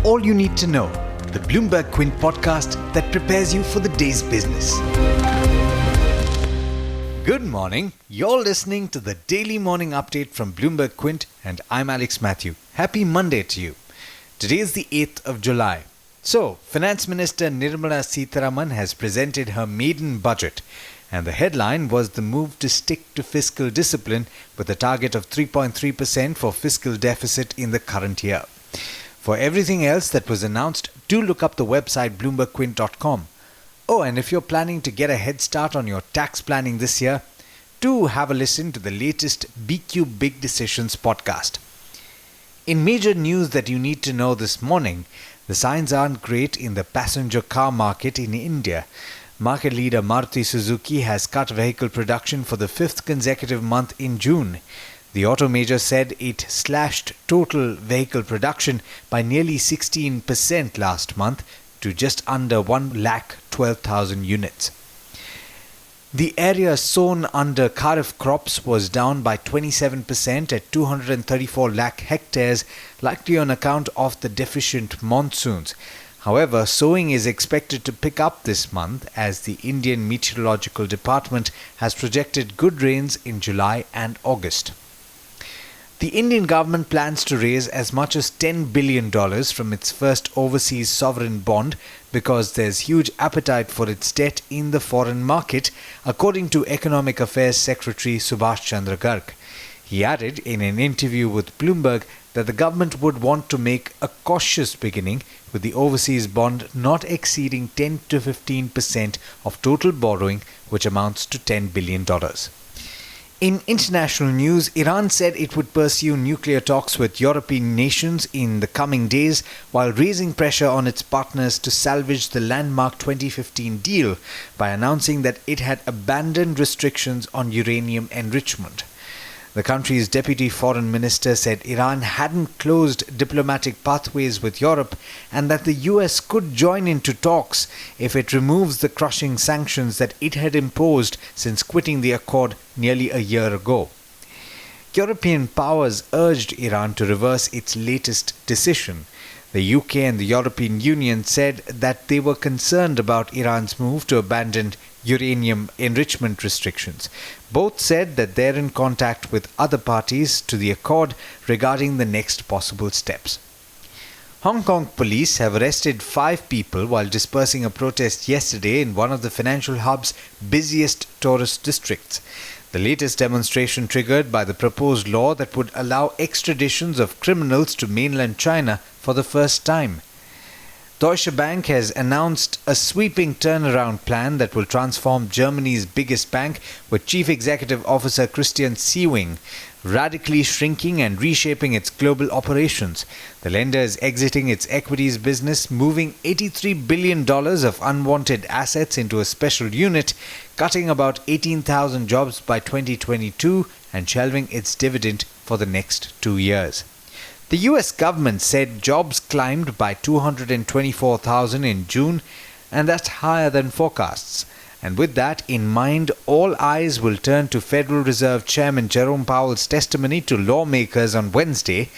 All you need to know, the Bloomberg Quint podcast that prepares you for the day's business. Good morning. You're listening to the daily morning update from Bloomberg Quint, and I'm Alex Matthew. Happy Monday to you. Today is the 8th of July. So, Finance Minister Nirmala Sitharaman has presented her maiden budget, and the headline was the move to stick to fiscal discipline with a target of 3.3% for fiscal deficit in the current year. For everything else that was announced, do look up the website bloombergquint.com. Oh, and if you're planning to get a head start on your tax planning this year, do have a listen to the latest BQ Big Decisions podcast. In major news that you need to know this morning, the signs aren't great in the passenger car market in India. Market leader Maruti Suzuki has cut vehicle production for the fifth consecutive month in June. The auto major said it slashed total vehicle production by nearly 16% last month to just under 112,000 units. The area sown under Kharif crops was down by 27% at 234 lakh hectares, likely on account of the deficient monsoons. However, sowing is expected to pick up this month as the Indian Meteorological Department has projected good rains in July and August. The Indian government plans to raise as much as $10 billion from its first overseas sovereign bond because there's huge appetite for its debt in the foreign market, according to Economic Affairs Secretary Subhash Chandra Garg. He added in an interview with Bloomberg that the government would want to make a cautious beginning with the overseas bond not exceeding 10 to 15% of total borrowing, which amounts to $10 billion. In international news, Iran said it would pursue nuclear talks with European nations in the coming days while raising pressure on its partners to salvage the landmark 2015 deal by announcing that it had abandoned restrictions on uranium enrichment. The country's deputy foreign minister said Iran hadn't closed diplomatic pathways with Europe and that the US could join into talks if it removes the crushing sanctions that it had imposed since quitting the accord nearly a year ago. European powers urged Iran to reverse its latest decision. The UK and the European Union said that they were concerned about Iran's move to abandon uranium enrichment restrictions. Both said that they're in contact with other parties to the accord regarding the next possible steps. Hong Kong police have arrested 5 people while dispersing a protest yesterday in one of the financial hub's busiest tourist districts. The latest demonstration triggered by the proposed law that would allow extraditions of criminals to mainland China for the first time. Deutsche Bank has announced a sweeping turnaround plan that will transform Germany's biggest bank, with Chief Executive Officer Christian Sewing radically shrinking and reshaping its global operations. The lender is exiting its equities business, moving $83 billion of unwanted assets into a special unit, cutting about 18,000 jobs by 2022 and shelving its dividend for the next 2 years. The US government said jobs climbed by 224,000 in June, and that's higher than forecasts. And with that in mind, all eyes will turn to Federal Reserve Chairman Jerome Powell's testimony to lawmakers on Wednesday.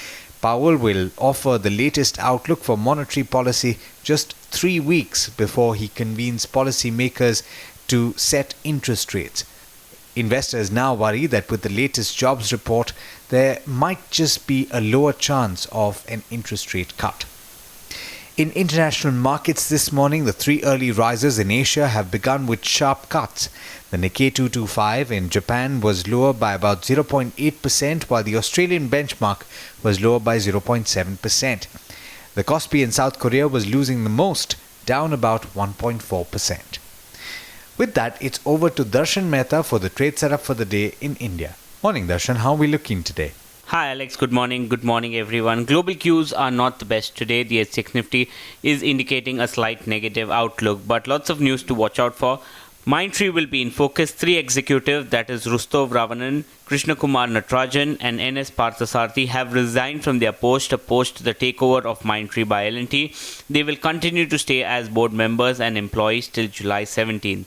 Powell will offer the latest outlook for monetary policy just 3 weeks before he convenes policymakers to set interest rates. Investors now worry that with the latest jobs report, there might just be a lower chance of an interest rate cut. In international markets this morning, the 3 early risers in Asia have begun with sharp cuts. The Nikkei 225 in Japan was lower by about 0.8%, while the Australian benchmark was lower by 0.7%. The Kospi in South Korea was losing the most, down about 1.4%. With that, it's over to Darshan Mehta for the trade setup for the day in India. Morning Darshan, how are we looking today? Hi Alex, good morning. Good morning everyone. Global cues are not the best today. The SGX Nifty is indicating a slight negative outlook, but lots of news to watch out for. Mindtree will be in focus. 3 executives, that is Rustov Ravanan, Krishna Kumar Natarajan and NS Parthasarathy, have resigned from their post post the takeover of Mindtree by L&T. They will continue to stay as board members and employees till July 17.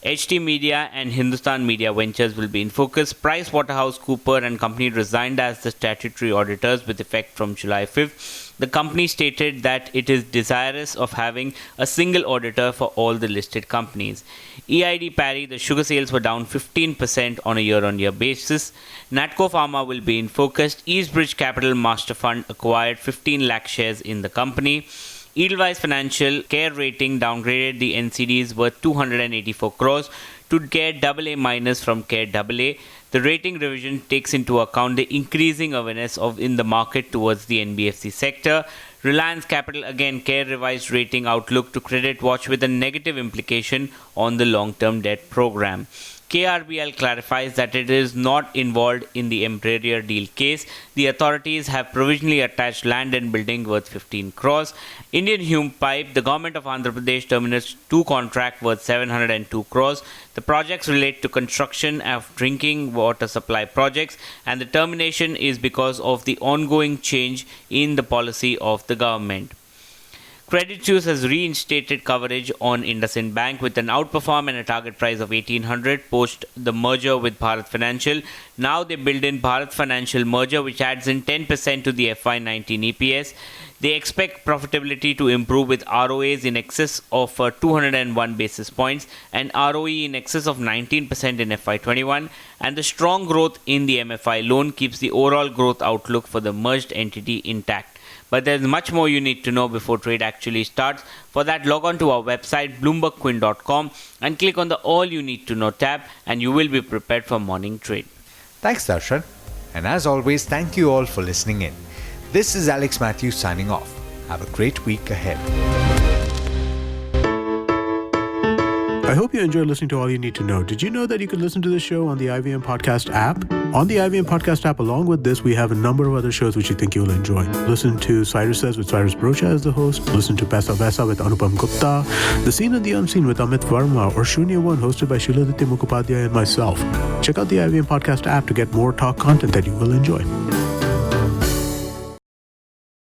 HT Media and Hindustan Media Ventures will be in focus. PricewaterhouseCoopers and company resigned as the statutory auditors with effect from July 5th. the company stated that it is desirous of having a single auditor for all the listed companies. EID Parry, the sugar sales were down 15% on a year-on-year basis. Natco Pharma will be in focus. Eastbridge Capital Master Fund acquired 15 lakh shares in the company. Edelweiss Financial Care Rating downgraded the NCDs worth 284 crores to Care AA- from Care AA. The rating revision takes into account the increasing awareness in the market towards the NBFC sector. Reliance Capital again Care revised rating outlook to credit watch with a negative implication on the long-term debt program. KRBL clarifies that it is not involved in the Embraer deal case. The authorities have provisionally attached land and building worth 15 crores. Indian Hume Pipe, the government of Andhra Pradesh terminates 2 contract worth 702 crores. The projects relate to construction of drinking water supply projects, and the termination is because of the ongoing change in the policy of the government. Credit Suisse has reinstated coverage on IndusInd Bank with an outperform and a target price of 1800 post the merger with Bharat Financial. Now they build in Bharat Financial merger, which adds in 10% to the FY19 EPS. They expect profitability to improve with ROAs in excess of 201 basis points and ROE in excess of 19% in FY21, and the strong growth in the MFI loan keeps the overall growth outlook for the merged entity intact. But there's much more you need to know before trade actually starts. For that, log on to our website bloombergquint.com and click on the All You Need to Know tab, and you will be prepared for morning trade. Thanks, Darshan. And as always, thank you all for listening in. This is Alex Matthews signing off. Have a great week ahead. I hope you enjoyed listening to All You Need to Know. Did you know that you can listen to the show on the IVM Podcast app? On the IVM Podcast app, along with this, we have a number of other shows which you think you'll enjoy. Listen to Cyrus Says with Cyrus Brocha as the host. Listen to Paisa Vaisa with Anupam Gupta. The Scene and the Unseen with Amit Verma, or Shunya One hosted by Shiladitya Mukhopadhyay and myself. Check out the IVM Podcast app to get more talk content that you will enjoy.